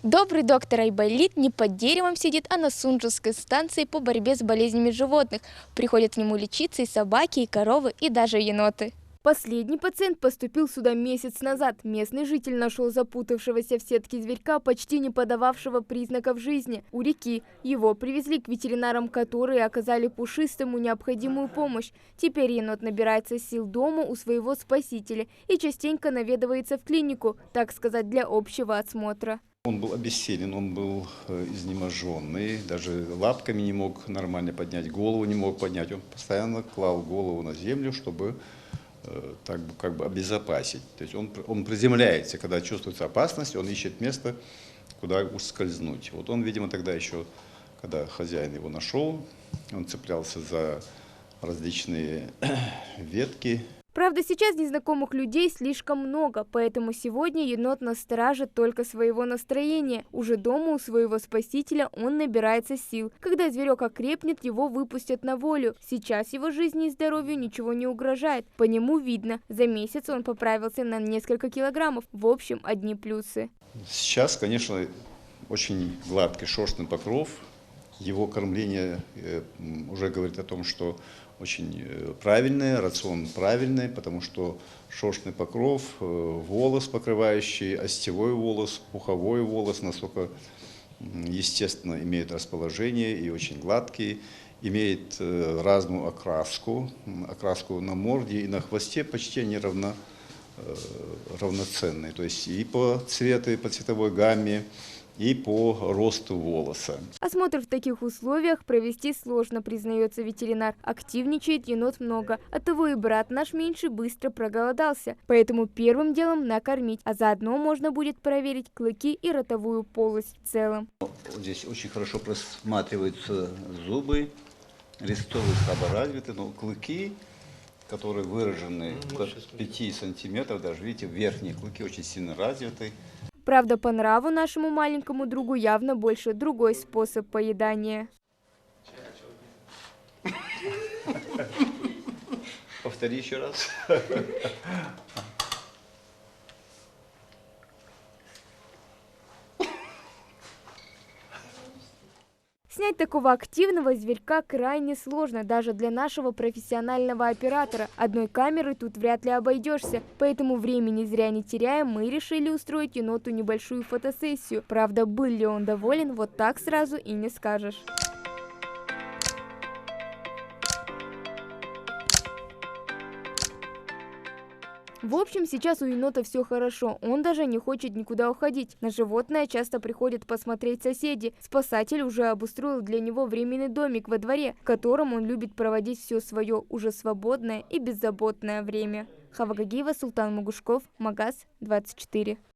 Добрый доктор Айболит не под деревом сидит, а на Сунжской станции по борьбе с болезнями животных. Приходят к нему лечиться и собаки, и коровы, и даже еноты. Последний пациент поступил сюда месяц назад. Местный житель нашел запутавшегося в сетке зверька, почти не подававшего признаков жизни, у реки. Его привезли к ветеринарам, которые оказали пушистому необходимую помощь. Теперь енот набирается сил дома у своего спасителя и частенько наведывается в клинику, так сказать, для общего осмотра. Он был обессилен, он был изнеможенный, даже лапками не мог нормально поднять, голову не мог поднять. Он постоянно клал голову на землю, чтобы так как бы обезопасить. То есть он приземляется, когда чувствуется опасность, он ищет место, куда ускользнуть. Вот он, видимо, тогда еще, когда хозяин его нашел, он цеплялся за различные ветки. Правда, сейчас незнакомых людей слишком много, поэтому сегодня енот на страже только своего настроения. Уже дома у своего спасителя он набирается сил. Когда зверек окрепнет, его выпустят на волю. Сейчас его жизни и здоровью ничего не угрожает. По нему видно, за месяц он поправился на несколько килограммов. В общем, одни плюсы. Сейчас, конечно, очень гладкий шерстный покров. Его кормление уже говорит о том, что очень правильное, рацион правильный, потому что шерстный покров, волос покрывающий, остевой волос, пуховой волос, настолько естественно имеет расположение и очень гладкий, имеет разную окраску на морде и на хвосте почти они равноценные, то есть и по цвету, и по цветовой гамме, и по росту волоса. Осмотр в таких условиях провести сложно, признается ветеринар. Активничает енот много, оттого и брат наш меньший быстро проголодался. Поэтому первым делом накормить, а заодно можно будет проверить клыки и ротовую полость в целом. Здесь очень хорошо просматриваются зубы, рестовые слаборазвиты, но клыки, которые выражены до 5 сантиметров, даже видите, верхние клыки очень сильно развиты. Правда, по нраву нашему маленькому другу явно больше другой способ поедания. Повтори еще раз. Снять такого активного зверька крайне сложно, даже для нашего профессионального оператора. Одной камерой тут вряд ли обойдешься, поэтому времени зря не теряя, мы решили устроить еноту небольшую фотосессию. Правда, был ли он доволен, вот так сразу и не скажешь. В общем, сейчас у енота все хорошо, он даже не хочет никуда уходить. На животное часто приходят посмотреть соседи. Спасатель уже обустроил для него временный домик во дворе, в котором он любит проводить все свое уже свободное и беззаботное время. Хава Гагиева, Султан Мугушков, Магаз 24.